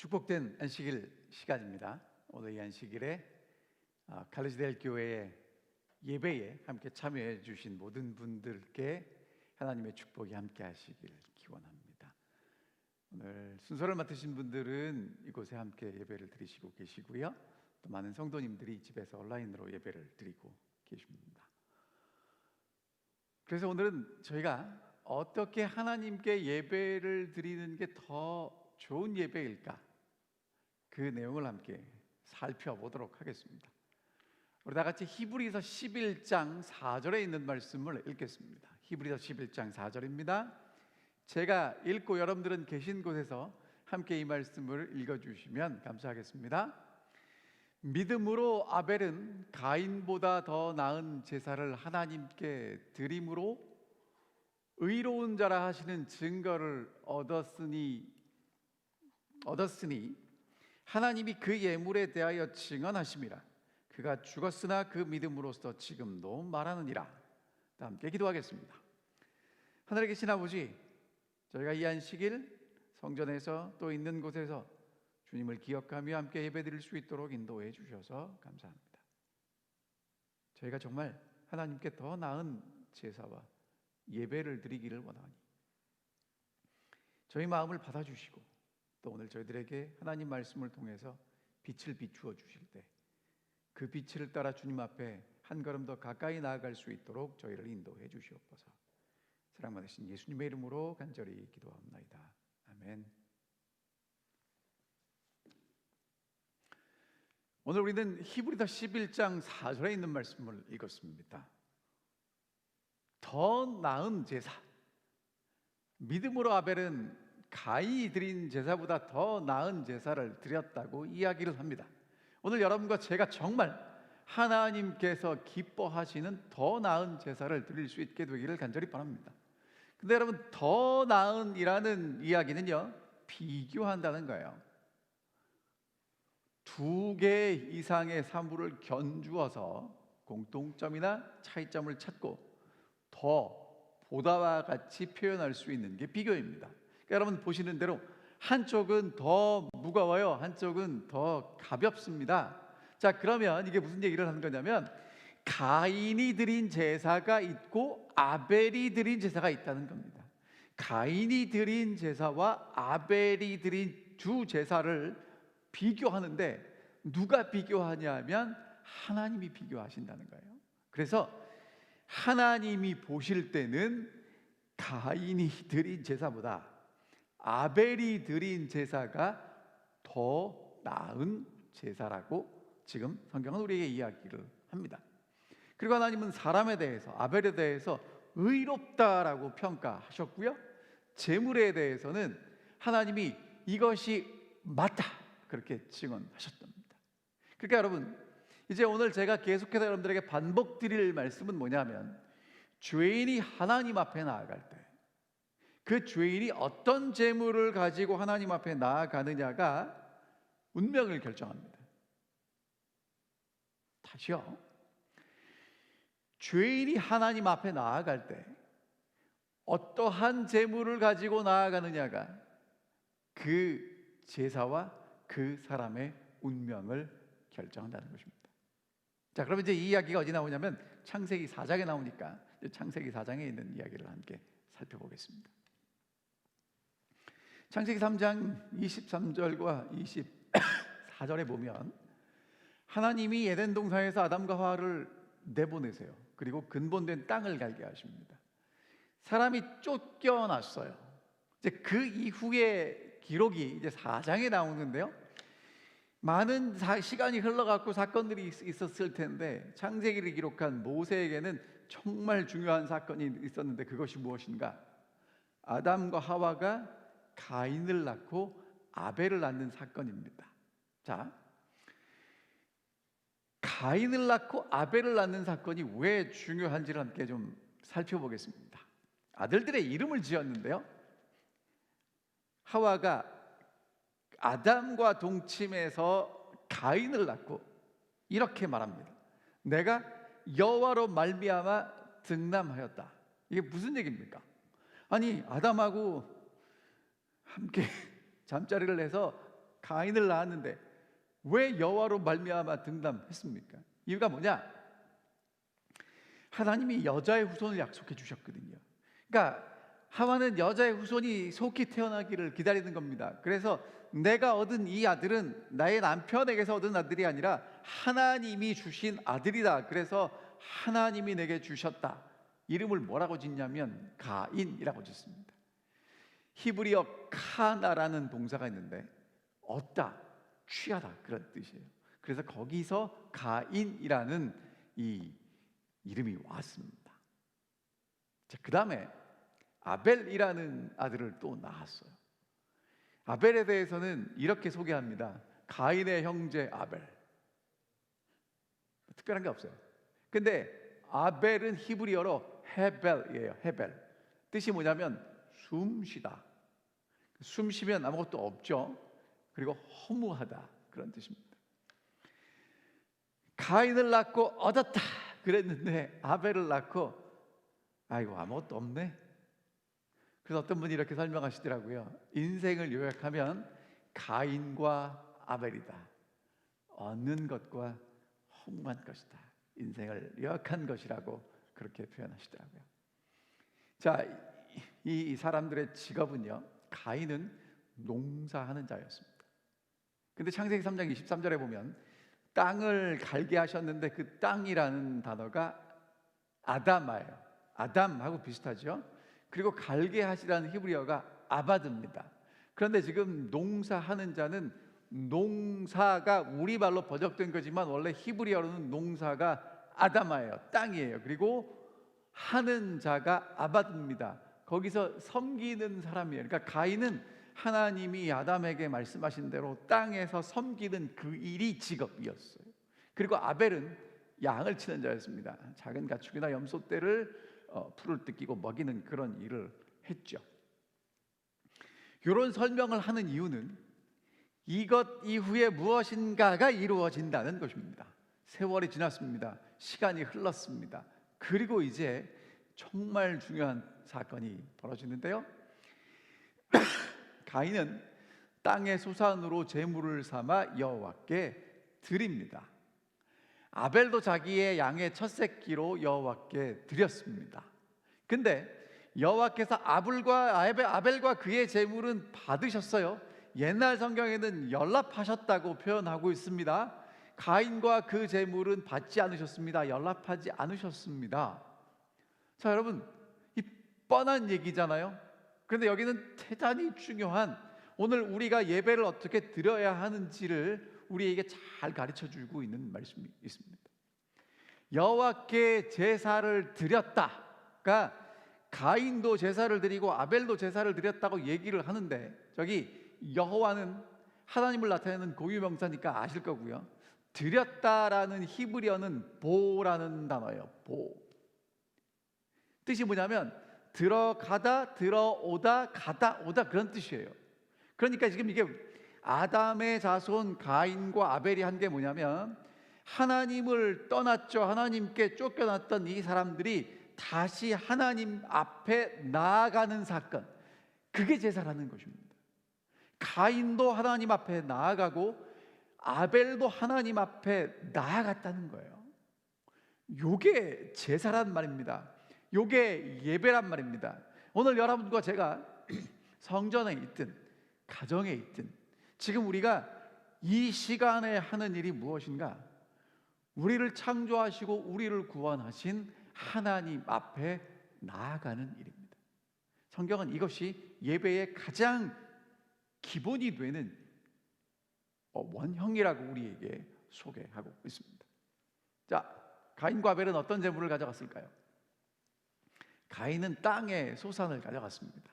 축복된 안식일 시간입니다. 오늘 이 안식일에 칼리지델 교회의 예배에 함께 참여해 주신 모든 분들께 하나님의 축복이 함께 하시길 기원합니다. 오늘 순서를 맡으신 분들은 이곳에 함께 예배를 드리시고 계시고요, 또 많은 성도님들이 집에서 온라인으로 예배를 드리고 계십니다. 그래서 오늘은 저희가 어떻게 하나님께 예배를 드리는 게 더 좋은 예배일까, 그 내용을 함께 살펴보도록 하겠습니다. 우리 다 같이 히브리서 11장 4절에 있는 말씀을 읽겠습니다. 히브리서 11장 4절입니다. 제가 읽고 여러분들은 계신 곳에서 함께 이 말씀을 읽어주시면 감사하겠습니다. 믿음으로 아벨은 가인보다 더 나은 제사를 하나님께 드림으로 의로운 자라 하시는 증거를 얻었으니 하나님이 그 예물에 대하여 증언하심이라. 그가 죽었으나 그 믿음으로써 지금도 말하느니라. 함께 기도하겠습니다. 하늘에 계신 아버지, 저희가 이 안식일 성전에서 또 있는 곳에서 주님을 기억하며 함께 예배드릴 수 있도록 인도해 주셔서 감사합니다. 저희가 정말 하나님께 더 나은 제사와 예배를 드리기를 원하니 저희 마음을 받아주시고, 또 오늘 저희들에게 하나님 말씀을 통해서 빛을 비추어 주실 때 그 빛을 따라 주님 앞에 한 걸음 더 가까이 나아갈 수 있도록 저희를 인도해 주시옵소서. 사랑 많으신 예수님의 이름으로 간절히 기도합나이다. 아멘. 오늘 우리는 히브리서 11장 4절에 있는 말씀을 읽었습니다. 더 나은 제사, 믿음으로 아벨은 가인이 드린 제사보다 더 나은 제사를 드렸다고 이야기를 합니다. 오늘 여러분과 제가 정말 하나님께서 기뻐하시는 더 나은 제사를 드릴 수 있게 되기를 간절히 바랍니다. 근데 여러분, 더 나은이라는 이야기는요, 비교한다는 거예요. 두 개 이상의 사물을 견주어서 공통점이나 차이점을 찾고 더 보다와 같이 표현할 수 있는 게 비교입니다. 그러니까 여러분 보시는 대로 한쪽은 더 무거워요, 한쪽은 더 가볍습니다. 자, 그러면 이게 무슨 얘기를 하는 거냐면 가인이 드린 제사가 있고 아벨이 드린 제사가 있다는 겁니다. 가인이 드린 제사와 아벨이 드린 두 제사를 비교하는데 누가 비교하냐면 하나님이 비교하신다는 거예요. 그래서 하나님이 보실 때는 가인이 드린 제사보다 아벨이 드린 제사가 더 나은 제사라고 지금 성경은 우리에게 이야기를 합니다. 그리고 하나님은 사람에 대해서, 아벨에 대해서 의롭다라고 평가하셨고요, 제물에 대해서는 하나님이 이것이 맞다 그렇게 증언하셨답니다. 그러니까 여러분, 이제 오늘 제가 계속해서 여러분들에게 반복드릴 말씀은 뭐냐면, 죄인이 하나님 앞에 나아갈 때 그 죄인이 어떤 제물을 가지고 하나님 앞에 나아가느냐가 운명을 결정합니다. 다시요, 죄인이 하나님 앞에 나아갈 때 어떠한 제물을 가지고 나아가느냐가 그 제사와 그 사람의 운명을 결정한다는 것입니다. 자, 그럼 이제 이 이야기가 어디 나오냐면 창세기 4장에 나오니까 창세기 4장에 있는 이야기를 함께 살펴보겠습니다. 창세기 3장 23절과 24절에 보면 하나님이 에덴 동산에서 아담과 하와를 내보내세요. 그리고 근본된 땅을 갈게 하십니다. 사람이 쫓겨났어요. 이제 그 이후의 기록이 이제 4장에 나오는데요, 많은 시간이 흘러갔고 사건들이 있었을 텐데 창세기를 기록한 모세에게는 정말 중요한 사건이 있었는데 그것이 무엇인가? 아담과 하와가 가인을 낳고 아벨을 낳는 사건입니다. 자, 가인을 낳고 아벨을 낳는 사건이 왜 중요한지를 함께 좀 살펴보겠습니다. 아들들의 이름을 지었는데요, 하와가 아담과 동침해서 가인을 낳고 이렇게 말합니다. 내가 여호와로 말미암아 등남하였다. 이게 무슨 얘기입니까? 아니, 아담하고 함께 잠자리를 해서 가인을 낳았는데 왜 여호와로 말미암아 등담했습니까? 이유가 뭐냐? 하나님이 여자의 후손을 약속해 주셨거든요. 그러니까 하와는 여자의 후손이 속히 태어나기를 기다리는 겁니다. 그래서 내가 얻은 이 아들은 나의 남편에게서 얻은 아들이 아니라 하나님이 주신 아들이다. 그래서 하나님이 내게 주셨다. 이름을 뭐라고 짓냐면 가인이라고 짓습니다. 히브리어 카나라는 동사가 있는데 얻다, 취하다 그런 뜻이에요. 그래서 거기서 가인이라는 이 이름이 왔습니다. 그 다음에 아벨이라는 아들을 또 낳았어요. 아벨에 대해서는 이렇게 소개합니다. 가인의 형제 아벨. 특별한 게 없어요. 근데 아벨은 히브리어로 헤벨이에요. 헤벨. 뜻이 뭐냐면 숨쉬다. 숨 쉬면 아무것도 없죠. 그리고 허무하다 그런 뜻입니다. 가인을 낳고 얻었다 그랬는데 아벨을 낳고 아이고 아무것도 없네. 그래서 어떤 분이 이렇게 설명하시더라고요. 인생을 요약하면 가인과 아벨이다. 얻는 것과 허무한 것이다. 인생을 요약한 것이라고 그렇게 표현하시더라고요. 자, 이 사람들의 직업은요, 가인은 농사하는 자였습니다. 근데 창세기 3장 23절에 보면 땅을 갈게 하셨는데 그 땅이라는 단어가 아담아예요. 아담하고 비슷하죠. 그리고 갈게 하시라는 히브리어가 아바드입니다. 그런데 지금 농사하는 자는 농사가 우리말로 번역된 거지만 원래 히브리어로는 농사가 아담아예요. 땅이에요. 그리고 하는 자가 아바드입니다. 거기서 섬기는 사람이에요. 그러니까 가인은 하나님이 아담에게 말씀하신 대로 땅에서 섬기는 그 일이 직업이었어요. 그리고 아벨은 양을 치는 자였습니다. 작은 가축이나 염소떼를 풀을 뜯기고 먹이는 그런 일을 했죠. 이런 설명을 하는 이유는 이것 이후에 무엇인가가 이루어진다는 것입니다. 세월이 지났습니다. 시간이 흘렀습니다. 그리고 이제 정말 중요한 사건이 벌어지는데요. 가인은 땅의 소산으로 제물을 삼아 여호와께 드립니다. 아벨도 자기의 양의 첫 새끼로 여호와께 드렸습니다. 근데 여호와께서 아벨과 그의 제물은 받으셨어요. 옛날 성경에는 연락하셨다고 표현하고 있습니다. 가인과 그 제물은 받지 않으셨습니다. 연락하지 않으셨습니다. 자, 여러분, 이 뻔한 얘기잖아요. 그런데 여기는 대단히 중요한, 오늘 우리가 예배를 어떻게 드려야 하는지를 우리에게 잘 가르쳐 주고 있는 말씀이 있습니다. 여호와께 제사를 드렸다가 가인도 제사를 드리고 아벨도 제사를 드렸다고 얘기를 하는데, 저기 여호와는 하나님을 나타내는 고유명사니까 아실 거고요. 드렸다라는 히브리어는 보라는 단어예요. 보. 뜻이 뭐냐면 들어가다, 들어오다, 가다, 오다 그런 뜻이에요. 그러니까 지금 이게 아담의 자손 가인과 아벨이 한 게 뭐냐면 하나님을 떠났죠. 하나님께 쫓겨났던 이 사람들이 다시 하나님 앞에 나아가는 사건, 그게 제사라는 것입니다. 가인도 하나님 앞에 나아가고 아벨도 하나님 앞에 나아갔다는 거예요. 요게 제사란 말입니다. 요게 예배란 말입니다. 오늘 여러분과 제가 성전에 있든 가정에 있든 지금 우리가 이 시간에 하는 일이 무엇인가? 우리를 창조하시고 우리를 구원하신 하나님 앞에 나아가는 일입니다. 성경은 이것이 예배의 가장 기본이 되는 원형이라고 우리에게 소개하고 있습니다. 자, 가인과 아벨은 어떤 제물을 가져갔을까요? 가인은 땅의 소산을 가져갔습니다.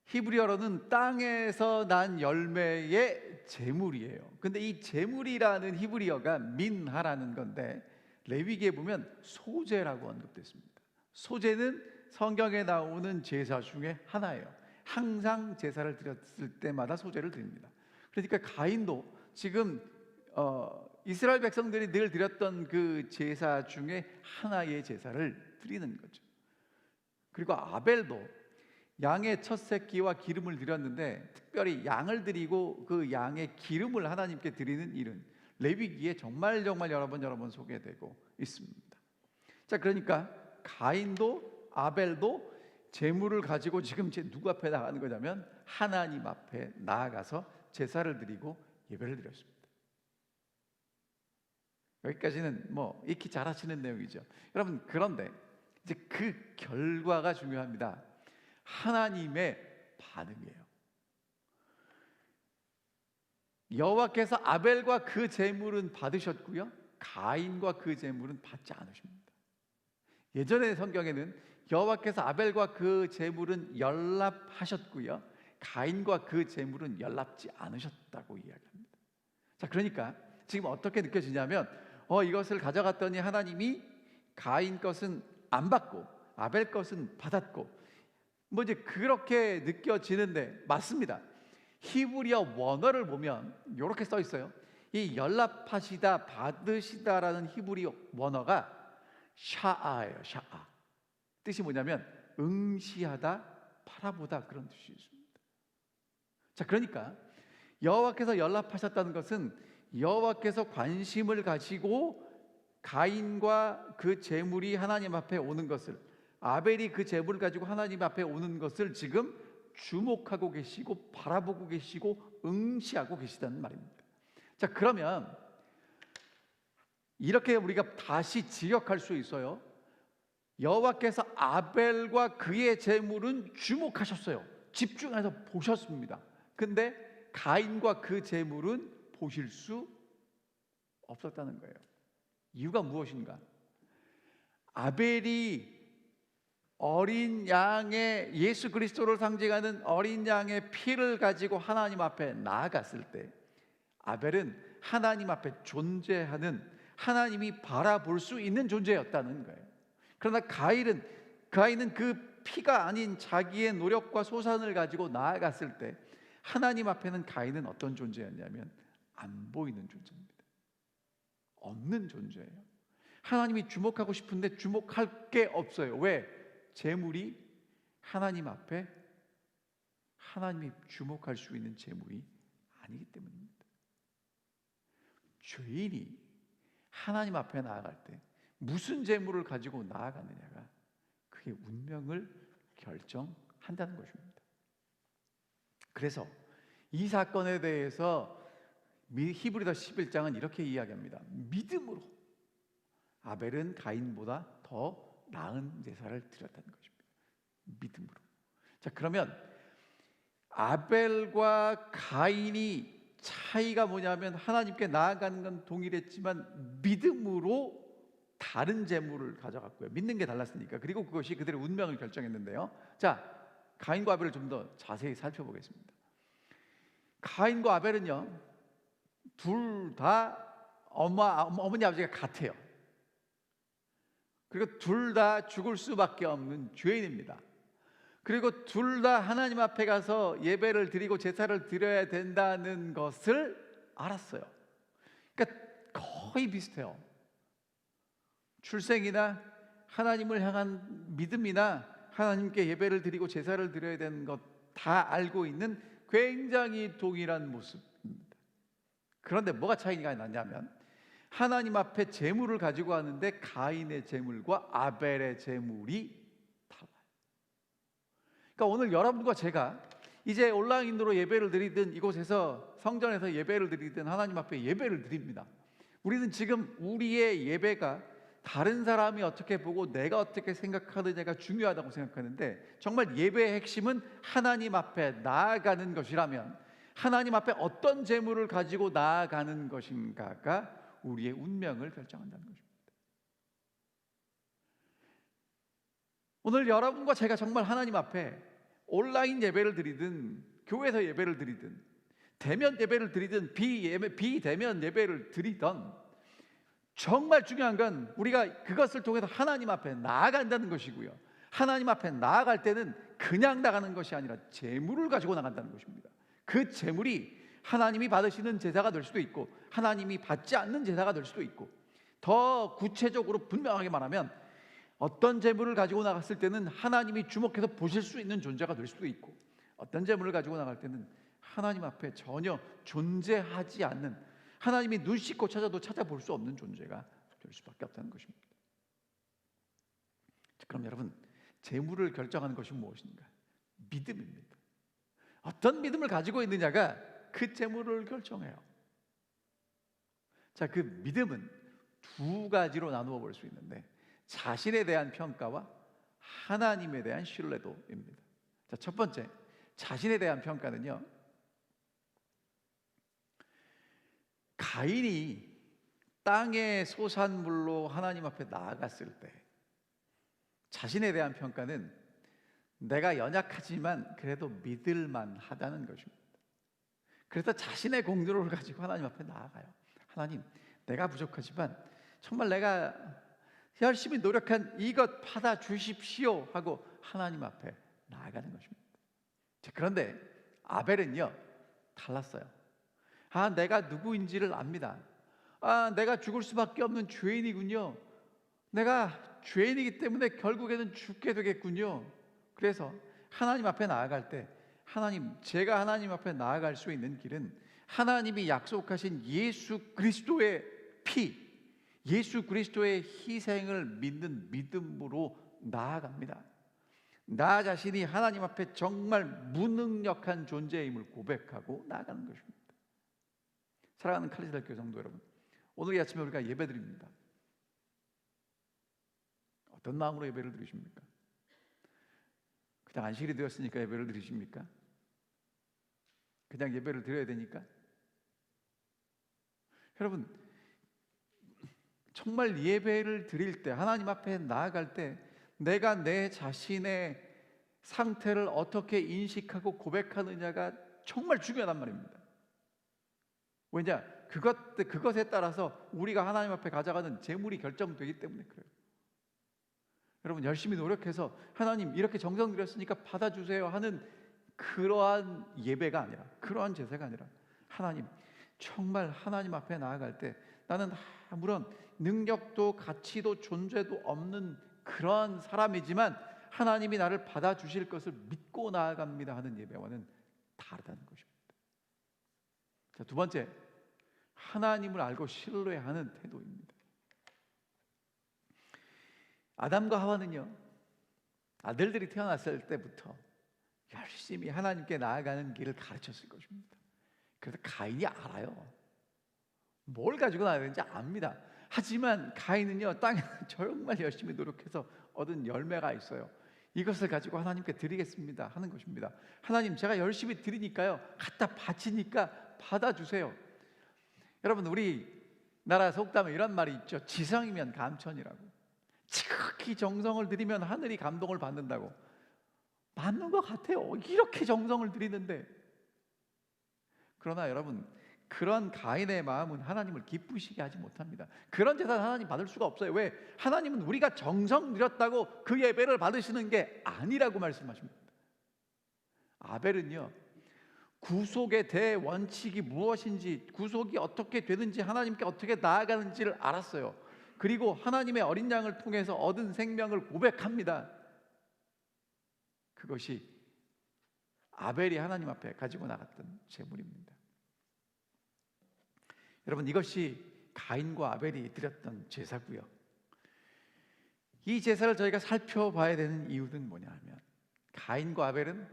히브리어로는 땅에서 난 열매의 제물이에요. 근데 이 제물이라는 히브리어가 민하라는 건데 레위기에 보면 소제라고 언급됐습니다. 소제는 성경에 나오는 제사 중에 하나예요. 항상 제사를 드렸을 때마다 소제를 드립니다. 그러니까 가인도 지금 이스라엘 백성들이 늘 드렸던 그 제사 중에 하나의 제사를 드리는 거죠. 그리고 아벨도 양의 첫 새끼와 기름을 드렸는데 특별히 양을 드리고 그 양의 기름을 하나님께 드리는 일은 레위기에 정말 여러 번 소개되고 있습니다. 자, 그러니까 가인도 아벨도 제물을 가지고 지금 누구 앞에 나가는 거냐면 하나님 앞에 나아가서 제사를 드리고 예배를 드렸습니다. 여기까지는 뭐 익히 잘 하시는 내용이죠. 여러분, 그런데 이제 그 결과가 중요합니다. 하나님의 반응이에요. 여호와께서 아벨과 그 제물은 받으셨고요, 가인과 그 제물은 받지 않으십니다. 예전의 성경에는 여호와께서 아벨과 그 제물은 연락하셨고요, 가인과 그 제물은 연락지 않으셨다고 이야기합니다. 자, 그러니까 지금 어떻게 느껴지냐면 이것을 가져갔더니 하나님이 가인 것은 안 받고 아벨 것은 받았고, 뭐 이제 그렇게 느껴지는데 맞습니다. 히브리어 원어를 보면 이렇게 써 있어요. 이 연락하시다, 받으시다라는 히브리 원어가 샤아예요. 샤아. 뜻이 뭐냐면 응시하다, 바라보다, 그런 뜻이 있습니다. 자, 그러니까 여호와께서 연락하셨다는 것은 여호와께서 관심을 가지고 가인과 그 제물이 하나님 앞에 오는 것을, 아벨이 그 제물을 가지고 하나님 앞에 오는 것을 지금 주목하고 계시고 바라보고 계시고 응시하고 계시다는 말입니다. 자, 그러면 이렇게 우리가 다시 지역할 수 있어요. 여호와께서 아벨과 그의 제물은 주목하셨어요. 집중해서 보셨습니다. 근데 가인과 그 제물은 보실 수 없었다는 거예요. 이유가 무엇인가? 아벨이 어린 양의, 예수 그리스도를 상징하는 어린 양의 피를 가지고 하나님 앞에 나아갔을 때 아벨은 하나님 앞에 존재하는, 하나님이 바라볼 수 있는 존재였다는 거예요. 그러나 가인은 그 피가 아닌 자기의 노력과 소산을 가지고 나아갔을 때 하나님 앞에는 가인은 어떤 존재였냐면 안 보이는 존재입니다. 없는 존재예요. 하나님이 주목하고 싶은데 주목할 게 없어요. 왜? 제물이 하나님 앞에 하나님이 주목할 수 있는 제물이 아니기 때문입니다. 죄인이 하나님 앞에 나아갈 때 무슨 제물을 가지고 나아가느냐가 그의 운명을 결정한다는 것입니다. 그래서 이 사건에 대해서 히브리서 11장은 이렇게 이야기합니다. 믿음으로 아벨은 가인보다 더 나은 제사를 드렸다는 것입니다. 믿음으로. 자, 그러면 아벨과 가인이 차이가 뭐냐면 하나님께 나아가는 건 동일했지만 믿음으로 다른 제물을 가져갔고요. 믿는 게 달랐으니까. 그리고 그것이 그들의 운명을 결정했는데요. 자, 가인과 아벨을 좀 더 자세히 살펴보겠습니다. 가인과 아벨은요, 둘 다 어머니 아버지가 같아요. 그리고 둘 다 죽을 수밖에 없는 죄인입니다. 그리고 둘 다 하나님 앞에 가서 예배를 드리고 제사를 드려야 된다는 것을 알았어요. 그러니까 거의 비슷해요. 출생이나 하나님을 향한 믿음이나 하나님께 예배를 드리고 제사를 드려야 되는 것 다 알고 있는 굉장히 동일한 모습입니다. 그런데 뭐가 차이가 나냐면 하나님 앞에 제물을 가지고 왔는데 가인의 제물과 아벨의 제물이 달라요. 그러니까 오늘 여러분과 제가 이제 온라인으로 예배를 드리든 이곳에서 성전에서 예배를 드리든 하나님 앞에 예배를 드립니다. 우리는 지금 우리의 예배가 다른 사람이 어떻게 보고 내가 어떻게 생각하느냐가 중요하다고 생각하는데, 정말 예배의 핵심은 하나님 앞에 나아가는 것이라면 하나님 앞에 어떤 제물을 가지고 나아가는 것인가가 우리의 운명을 결정한다는 것입니다. 오늘 여러분과 제가 정말 하나님 앞에 온라인 예배를 드리든 교회에서 예배를 드리든 대면 예배를 드리든 비대면 예배를 드리던, 정말 중요한 건 우리가 그것을 통해서 하나님 앞에 나아간다는 것이고요. 하나님 앞에 나아갈 때는 그냥 나가는 것이 아니라 제물을 가지고 나간다는 것입니다. 그 제물이 하나님이 받으시는 제사가 될 수도 있고 하나님이 받지 않는 제사가 될 수도 있고, 더 구체적으로 분명하게 말하면 어떤 재물을 가지고 나갔을 때는 하나님이 주목해서 보실 수 있는 존재가 될 수도 있고, 어떤 재물을 가지고 나갈 때는 하나님 앞에 전혀 존재하지 않는, 하나님이 눈 씻고 찾아도 찾아볼 수 없는 존재가 될 수밖에 없다는 것입니다. 그럼 여러분, 재물을 결정하는 것이 무엇인가? 믿음입니다. 어떤 믿음을 가지고 있느냐가 그 재물을 결정해요. 자, 그 믿음은 두 가지로 나누어 볼 수 있는데, 자신에 대한 평가와 하나님에 대한 신뢰도입니다. 자, 첫 번째, 자신에 대한 평가는요, 가인이 땅의 소산물로 하나님 앞에 나아갔을 때 자신에 대한 평가는 내가 연약하지만 그래도 믿을만 하다는 것입니다. 그래서 자신의 공로를 가지고 하나님 앞에 나아가요. 하나님, 내가 부족하지만 정말 내가 열심히 노력한 이것 받아 주십시오 하고 하나님 앞에 나아가는 것입니다. 그런데 아벨은요, 달랐어요. 내가 누구인지를 압니다. 내가 죽을 수밖에 없는 죄인이군요. 내가 죄인이기 때문에 결국에는 죽게 되겠군요. 그래서 하나님 앞에 나아갈 때, 하나님, 제가 하나님 앞에 나아갈 수 있는 길은 하나님이 약속하신 예수 그리스도의 피, 예수 그리스도의 희생을 믿는 믿음으로 나아갑니다. 나 자신이 하나님 앞에 정말 무능력한 존재임을 고백하고 나아가는 것입니다. 사랑하는 칼리스다 교회 성도 여러분, 오늘 이 아침에 우리가 예배드립니다. 어떤 마음으로 예배를 드리십니까? 그냥 안식일이 되었으니까 예배를 드리십니까? 그냥 예배를 드려야 되니까? 여러분, 정말 예배를 드릴 때, 하나님 앞에 나아갈 때 내가 내 자신의 상태를 어떻게 인식하고 고백하느냐가 정말 중요하단 말입니다. 왜냐? 그것에 따라서 우리가 하나님 앞에 가져가는 재물이 결정되기 때문에 그래요. 여러분, 열심히 노력해서 하나님 이렇게 정성 들였으니까 받아주세요 하는 그러한 예배가 아니라, 그러한 제사가 아니라, 하나님, 정말 하나님 앞에 나아갈 때 나는 아무런 능력도 가치도 존재도 없는 그러한 사람이지만 하나님이 나를 받아주실 것을 믿고 나아갑니다 하는 예배와는 다르다는 것입니다. 자, 두 번째, 하나님을 알고 신뢰하는 태도입니다. 아담과 하와는요, 아들들이 태어났을 때부터 열심히 하나님께 나아가는 길을 가르쳤을 것입니다. 그래서 가인이 알아요. 뭘 가지고 나아야 되는지 압니다. 하지만 가인은요, 땅에 정말 열심히 노력해서 얻은 열매가 있어요. 이것을 가지고 하나님께 드리겠습니다 하는 것입니다. 하나님, 제가 열심히 드리니까요, 갖다 바치니까 받아주세요. 여러분, 우리나라 속담에 이런 말이 있죠. 지성이면 감천이라고. 지극히 정성을 들이면 하늘이 감동을 받는다고. 맞는 것 같아요. 이렇게 정성을 들이는데. 그러나 여러분, 그런 가인의 마음은 하나님을 기쁘시게 하지 못합니다. 그런 제사는 하나님 받을 수가 없어요. 왜? 하나님은 우리가 정성 들였다고 그 예배를 받으시는 게 아니라고 말씀하십니다. 아벨은요, 구속의 대원칙이 무엇인지, 구속이 어떻게 되는지, 하나님께 어떻게 나아가는지를 알았어요. 그리고 하나님의 어린 양을 통해서 얻은 생명을 고백합니다. 그것이 아벨이 하나님 앞에 가지고 나갔던 제물입니다. 여러분, 이것이 가인과 아벨이 드렸던 제사고요. 이 제사를 저희가 살펴봐야 되는 이유는 뭐냐 하면, 가인과 아벨은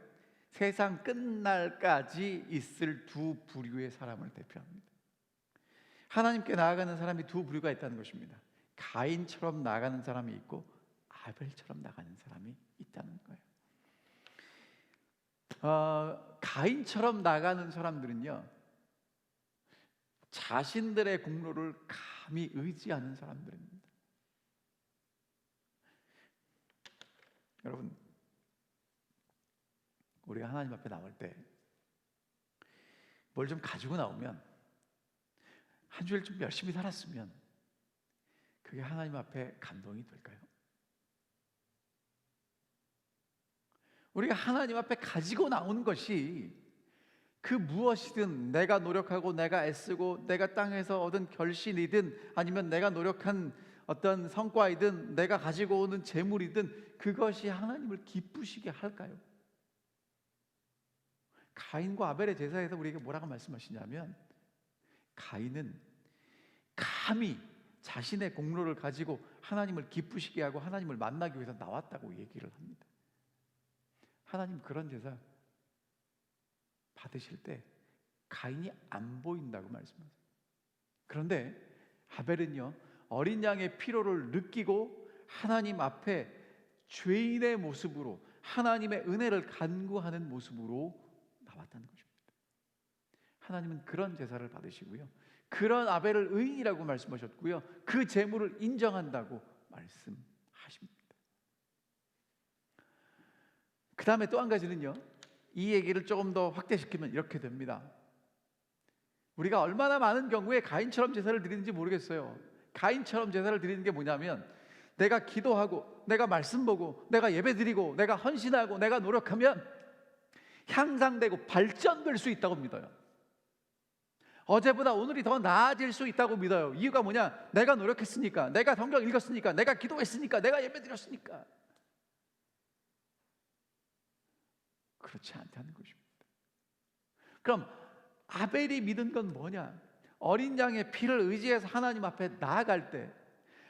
세상 끝날까지 있을 두 부류의 사람을 대표합니다. 하나님께 나아가는 사람이 두 부류가 있다는 것입니다. 가인처럼 나아가는 사람이 있고 아벨처럼 나가는 사람이 있다는 거예요. 가인처럼 나가는 사람들은요, 자신들의 공로를 감히 의지하는 사람들입니다. 여러분, 우리가 하나님 앞에 나올 때 뭘 좀 가지고 나오면, 한 주일 좀 열심히 살았으면 그게 하나님 앞에 감동이 될까요? 우리가 하나님 앞에 가지고 나오는 것이 그 무엇이든, 내가 노력하고 내가 애쓰고 내가 땅에서 얻은 결실이든 아니면 내가 노력한 어떤 성과이든 내가 가지고 오는 재물이든 그것이 하나님을 기쁘시게 할까요? 가인과 아벨의 제사에서 우리에게 뭐라고 말씀하시냐면, 가인은 감히 자신의 공로를 가지고 하나님을 기쁘시게 하고 하나님을 만나기 위해서 나왔다고 얘기를 합니다. 하나님 그런 제사 받으실 때 가인이 안 보인다고 말씀하세요. 그런데 아벨은요, 어린 양의 피로를 느끼고 하나님 앞에 죄인의 모습으로 하나님의 은혜를 간구하는 모습으로 나왔다는 것입니다. 하나님은 그런 제사를 받으시고요, 그런 아벨을 의인이라고 말씀하셨고요, 그 제물을 인정한다고 말씀하십니다. 그 다음에 또 한 가지는요, 이 얘기를 조금 더 확대시키면 이렇게 됩니다. 우리가 얼마나 많은 경우에 가인처럼 제사를 드리는지 모르겠어요. 가인처럼 제사를 드리는 게 뭐냐면, 내가 기도하고 내가 말씀 보고 내가 예배 드리고 내가 헌신하고 내가 노력하면 향상되고 발전될 수 있다고 믿어요. 어제보다 오늘이 더 나아질 수 있다고 믿어요. 이유가 뭐냐? 내가 노력했으니까, 내가 성경 읽었으니까, 내가 기도했으니까, 내가 예배 드렸으니까. 그렇지 않다는 것입니다. 그럼 아벨이 믿은 건 뭐냐? 어린 양의 피를 의지해서 하나님 앞에 나아갈 때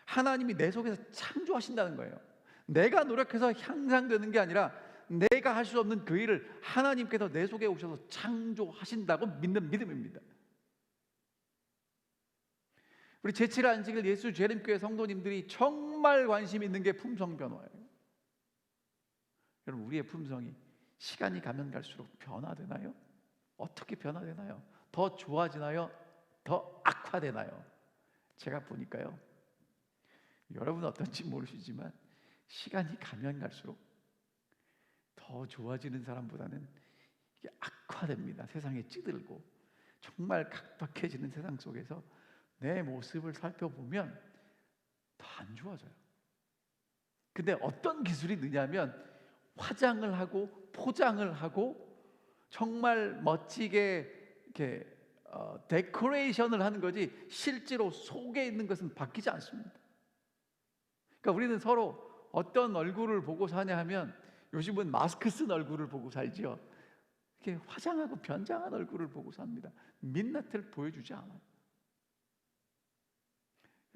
하나님이 내 속에서 창조하신다는 거예요. 내가 노력해서 향상되는 게 아니라 내가 할 수 없는 그 일을 하나님께서 내 속에 오셔서 창조하신다고 믿는 믿음입니다. 우리 제7일 안식일 예수 재림교회 성도님들이 정말 관심 있는 게 품성 변화예요. 여러분, 우리의 품성이 시간이 가면 갈수록 변화되나요? 어떻게 변화되나요? 더 좋아지나요? 더 악화되나요? 제가 보니까요, 여러분은 어떤지 모르시지만 시간이 가면 갈수록 더 좋아지는 사람보다는 이게 악화됩니다. 세상에 찌들고 정말 각박해지는 세상 속에서 내 모습을 살펴보면 더 안 좋아져요. 근데 어떤 기술이 느냐면, 화장을 하고 포장을 하고 정말 멋지게 이렇게 데코레이션을 하는 거지 실제로 속에 있는 것은 바뀌지 않습니다. 그러니까 우리는 서로 어떤 얼굴을 보고 사냐 하면, 요즘은 마스크 쓴 얼굴을 보고 살지요. 이렇게 화장하고 변장한 얼굴을 보고 삽니다. 민낯을 보여주지 않아요.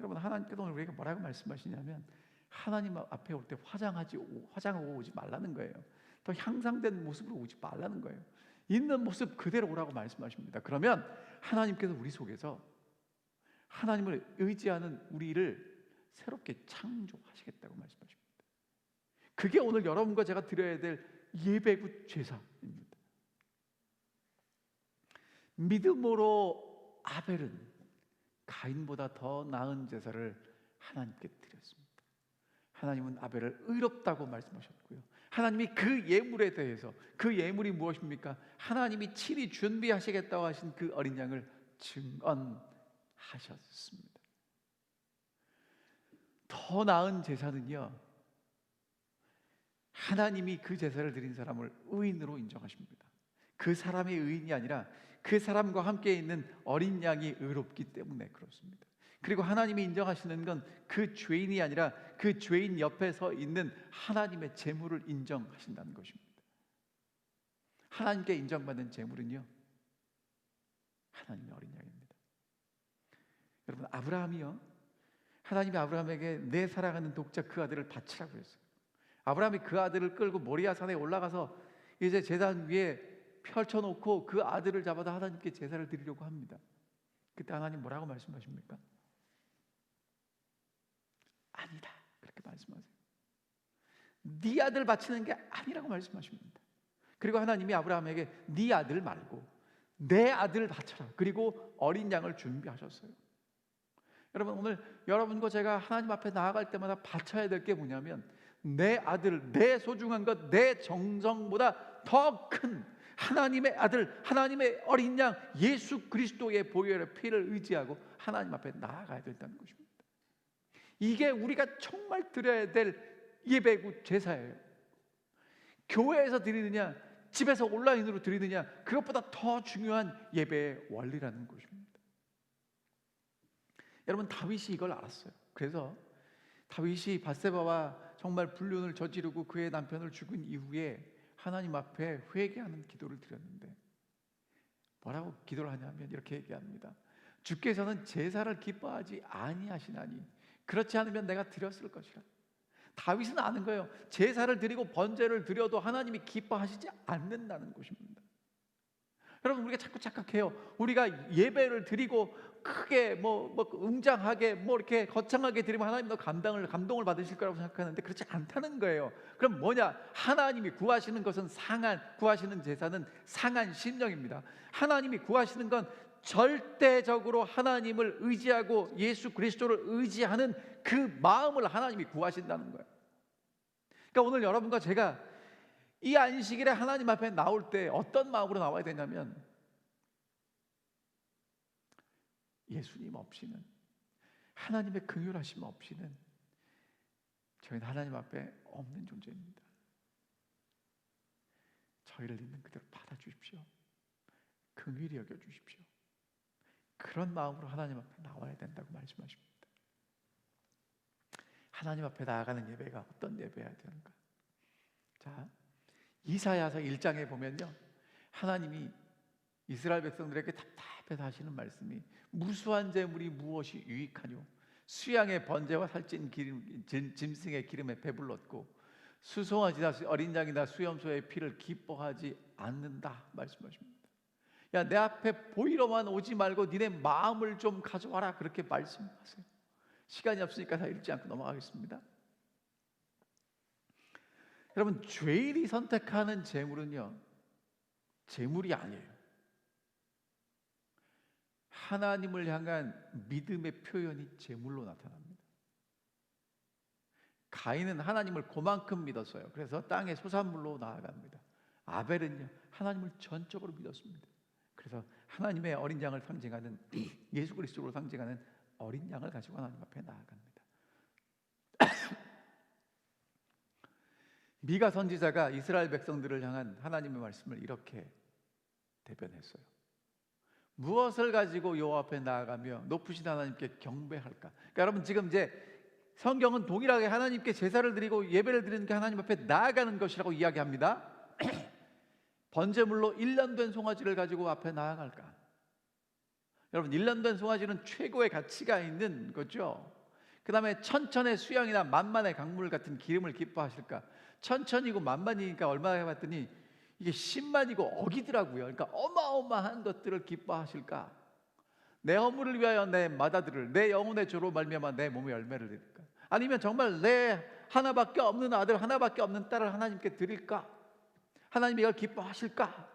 여러분, 하나님께서 오늘 우리에게 뭐라고 말씀하시냐면, 하나님 앞에 올 때 화장하고 오지 말라는 거예요. 더 향상된 모습으로 오지 말라는 거예요. 있는 모습 그대로 오라고 말씀하십니다. 그러면 하나님께서 우리 속에서 하나님을 의지하는 우리를 새롭게 창조하시겠다고 말씀하십니다. 그게 오늘 여러분과 제가 드려야 될 예배구 제사입니다. 믿음으로 아벨은 가인보다 더 나은 제사를 하나님께 드렸습니다. 하나님은 아벨을 의롭다고 말씀하셨고요, 하나님이 그 예물에 대해서, 그 예물이 무엇입니까? 하나님이 친히 준비하시겠다고 하신 그 어린 양을 증언하셨습니다. 더 나은 제사는요, 하나님이 그 제사를 드린 사람을 의인으로 인정하십니다. 그 사람이 의인이 아니라 그 사람과 함께 있는 어린 양이 의롭기 때문에 그렇습니다. 그리고 하나님이 인정하시는 건 그 죄인이 아니라 그 죄인 옆에 서 있는 하나님의 제물을 인정하신다는 것입니다. 하나님께 인정받는 제물은요, 하나님의 어린 양입니다. 여러분, 아브라함이요, 하나님이 아브라함에게 내 사랑하는 독자 그 아들을 바치라고 했어요. 아브라함이 그 아들을 끌고 모리아 산에 올라가서 이제 제단 위에 펼쳐놓고 그 아들을 잡아다 하나님께 제사를 드리려고 합니다. 그때 하나님 뭐라고 말씀하십니까? 아니다, 그렇게 말씀하세요. 네 아들 바치는 게 아니라고 말씀하십니다. 그리고 하나님이 아브라함에게 네 아들 말고 내 아들 바쳐라, 그리고 어린 양을 준비하셨어요. 여러분, 오늘 여러분과 제가 하나님 앞에 나아갈 때마다 바쳐야 될 게 뭐냐면, 내 아들, 내 소중한 것, 내 정성보다 더 큰 하나님의 아들, 하나님의 어린 양 예수 그리스도의 보혈의 피를 의지하고 하나님 앞에 나아가야 된다는 것입니다. 이게 우리가 정말 드려야 될 예배구 제사예요. 교회에서 드리느냐, 집에서 온라인으로 드리느냐, 그것보다 더 중요한 예배의 원리라는 것입니다. 여러분, 다윗이 이걸 알았어요. 그래서 다윗이 밧세바와 정말 불륜을 저지르고 그의 남편을 죽인 이후에 하나님 앞에 회개하는 기도를 드렸는데 뭐라고 기도를 하냐면 이렇게 얘기합니다. 주께서는 제사를 기뻐하지 아니하시나니 그렇지 않으면 내가 드렸을 것이라. 다윗은 아는 거예요. 제사를 드리고 번제를 드려도 하나님이 기뻐하시지 않는다는 것입니다. 여러분, 우리가 자꾸 착각해요. 우리가 예배를 드리고 크게 웅장하게 이렇게 거창하게 드리면 하나님 더 감동을 받으실 거라고 생각하는데 그렇지 않다는 거예요. 그럼 뭐냐? 하나님이 구하시는 것은 구하시는 제사는 상한 심령입니다. 하나님이 구하시는 건 절대적으로 하나님을 의지하고 예수 그리스도를 의지하는 그 마음을 하나님이 구하신다는 거예요. 그러니까 오늘 여러분과 제가 이 안식일에 하나님 앞에 나올 때 어떤 마음으로 나와야 되냐면 예수님 없이는, 하나님의 긍휼하심 없이는 저희는 하나님 앞에 없는 존재입니다. 저희를 있는 그대로 받아주십시오. 긍휼히 여겨주십시오. 그런 마음으로 하나님 앞에 나와야 된다고 말씀하십니다. 하나님 앞에 나아가는 예배가 어떤 예배여야 되는가? 자, 이사야서 1장에 보면요, 하나님이 이스라엘 백성들에게 답답해서 하시는 말씀이 무수한 제물이 무엇이 유익하뇨? 수양의 번제와 살찐 짐승의 기름에 배불렀고 수송아지나 어린 양이나 수염소의 피를 기뻐하지 않는다 말씀하십니다. 야, 내 앞에 보이러만 오지 말고 니네 마음을 좀 가져와라, 그렇게 말씀하세요. 시간이 없으니까 다 읽지 않고 넘어가겠습니다. 여러분, 죄인이 선택하는 제물은요, 제물이 아니에요. 하나님을 향한 믿음의 표현이 제물로 나타납니다. 가인은 하나님을 그만큼 믿었어요. 그래서 땅의 소산물로 나아갑니다. 아벨은요, 하나님을 전적으로 믿었습니다. 그래서 하나님의 어린 양을 상징하는 예수 그리스도로 상징하는 어린 양을 가지고 하나님 앞에 나아갑니다. 미가 선지자가 이스라엘 백성들을 향한 하나님의 말씀을 이렇게 대변했어요. 무엇을 가지고 여호와 앞에 나아가며 높으신 하나님께 경배할까? 그러니까 여러분, 지금 이제 성경은 동일하게 하나님께 제사를 드리고 예배를 드리는 게 하나님 앞에 나아가는 것이라고 이야기합니다. 번제물로 1년 된 송아지를 가지고 앞에 나아갈까? 여러분, 1년 된 송아지는 최고의 가치가 있는 거죠. 그 다음에 천천의 수양이나 만만의 강물 같은 기름을 기뻐하실까? 천천이고 만만이니까 얼마나 해봤더니 이게 10만이고 억이더라고요. 그러니까 어마어마한 것들을 기뻐하실까? 내 허물을 위하여 내 맏아들을, 내 영혼의 조로 말미암아 내 몸의 열매를 드릴까? 아니면 정말 내 하나밖에 없는 아들, 하나밖에 없는 딸을 하나님께 드릴까? 하나님이 이걸 기뻐하실까?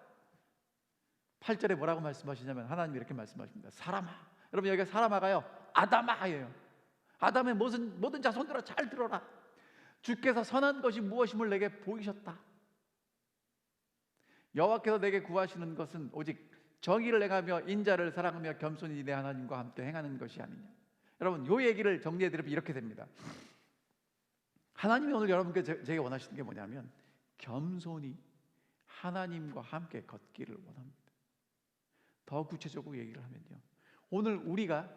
8절에 뭐라고 말씀하시냐면 하나님이 이렇게 말씀하십니다. 사람아, 여러분 여기가 사람아가요, 아담아예요. 아담의 모든 자손들아 잘 들어라. 주께서 선한 것이 무엇임을 내게 보이셨다. 여호와께서 내게 구하시는 것은 오직 정의를 행하며 인자를 사랑하며 겸손히 내 하나님과 함께 행하는 것이 아니냐. 여러분, 이 얘기를 정리해드리면 이렇게 됩니다. 하나님이 오늘 여러분께 제게 원하시는 게 뭐냐면 겸손히 하나님과 함께 걷기를 원합니다. 더 구체적으로 얘기를 하면요, 오늘 우리가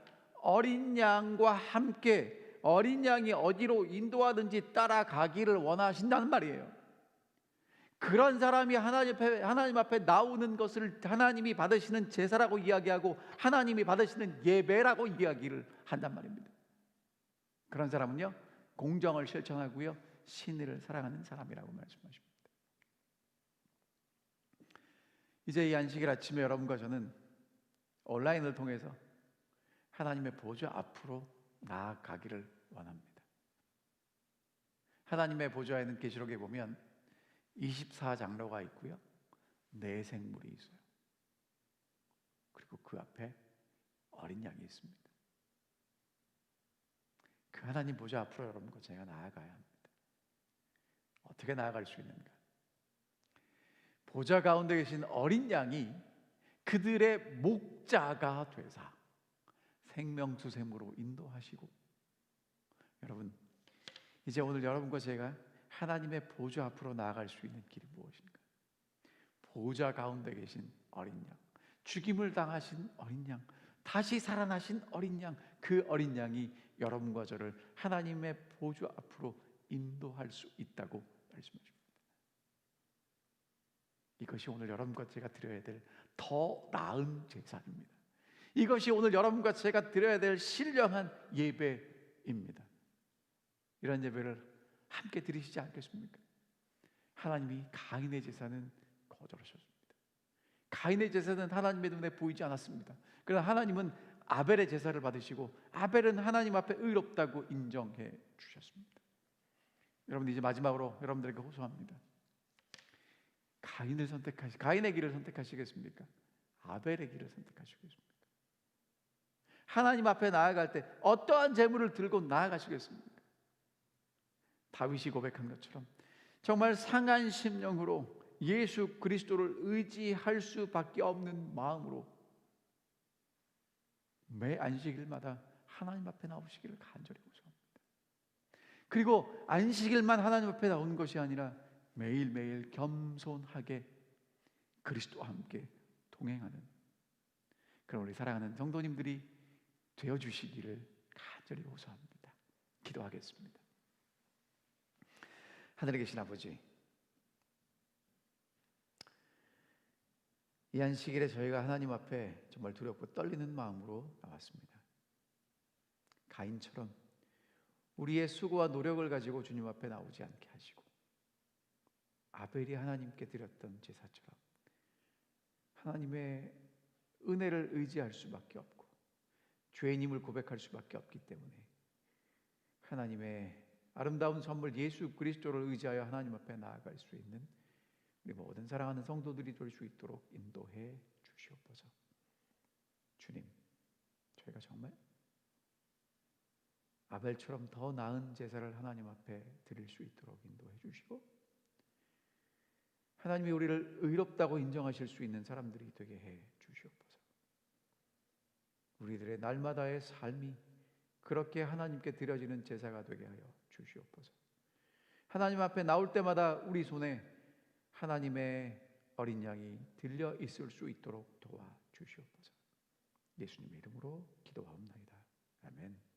어린 양과 함께 어린 양이 어디로 인도하든지 따라가기를 원하신다는 말이에요. 그런 사람이 하나님 앞에 나오는 것을 하나님이 받으시는 제사라고 이야기하고 하나님이 받으시는 예배라고 이야기를 한단 말입니다. 그런 사람은요, 공정을 실천하고요, 신의를 사랑하는 사람이라고 말씀하십니다. 이제 이 안식일 아침에 여러분과 저는 온라인을 통해서 하나님의 보좌 앞으로 나아가기를 원합니다. 하나님의 보좌에는 계시록에 보면 24장로가 있고요, 4생물이 있어요. 그리고 그 앞에 어린 양이 있습니다. 그 하나님 보좌 앞으로 여러분과 제가 나아가야 합니다. 어떻게 나아갈 수 있는가? 보좌 가운데 계신 어린 양이 그들의 목자가 되사 생명수샘으로 인도하시고, 여러분, 이제 오늘 여러분과 제가 하나님의 보좌 앞으로 나아갈 수 있는 길이 무엇인가? 보좌 가운데 계신 어린 양, 죽임을 당하신 어린 양, 다시 살아나신 어린 양, 그 어린 양이 여러분과 저를 하나님의 보좌 앞으로 인도할 수 있다고 말씀하십니다. 이것이 오늘 여러분과 제가 드려야 될 더 나은 제사입니다. 이것이 오늘 여러분과 제가 드려야 될 신령한 예배입니다. 이런 예배를 함께 드리시지 않겠습니까? 하나님이 가인의 제사는 거절하셨습니다. 가인의 제사는 하나님의 눈에 보이지 않았습니다. 그러나 하나님은 아벨의 제사를 받으시고 아벨은 하나님 앞에 의롭다고 인정해 주셨습니다. 여러분, 이제 마지막으로 여러분들에게 호소합니다. 가인의 길을 선택하시겠습니까? 아벨의 길을 선택하시겠습니까? 하나님 앞에 나아갈 때 어떠한 제물을 들고 나아가시겠습니까? 다윗이 고백한 것처럼 정말 상한 심령으로 예수 그리스도를 의지할 수밖에 없는 마음으로 매 안식일마다 하나님 앞에 나오시기를 간절히 호소합니다. 그리고 안식일만 하나님 앞에 나오는 것이 아니라 매일매일 겸손하게 그리스도와 함께 동행하는 그런 우리 사랑하는 성도님들이 되어주시기를 간절히 호소합니다. 기도하겠습니다. 하늘에 계신 아버지, 이 안식일에 저희가 하나님 앞에 정말 두렵고 떨리는 마음으로 나왔습니다. 가인처럼 우리의 수고와 노력을 가지고 주님 앞에 나오지 않게 하시고, 아벨이 하나님께 드렸던 제사처럼 하나님의 은혜를 의지할 수밖에 없고 죄인임을 고백할 수밖에 없기 때문에 하나님의 아름다운 선물 예수 그리스도를 의지하여 하나님 앞에 나아갈 수 있는 우리 모든 사랑하는 성도들이 될 수 있도록 인도해 주시옵소서. 주님, 저희가 정말 아벨처럼 더 나은 제사를 하나님 앞에 드릴 수 있도록 인도해 주시고, 하나님이 우리를 의롭다고 인정하실 수 있는 사람들이 되게 해 주시옵소서. 우리들의 날마다의 삶이 그렇게 하나님께 드려지는 제사가 되게 하여 주시옵소서. 하나님 앞에 나올 때마다 우리 손에 하나님의 어린 양이 들려 있을 수 있도록 도와 주시옵소서. 예수님의 이름으로 기도하옵나이다. 아멘.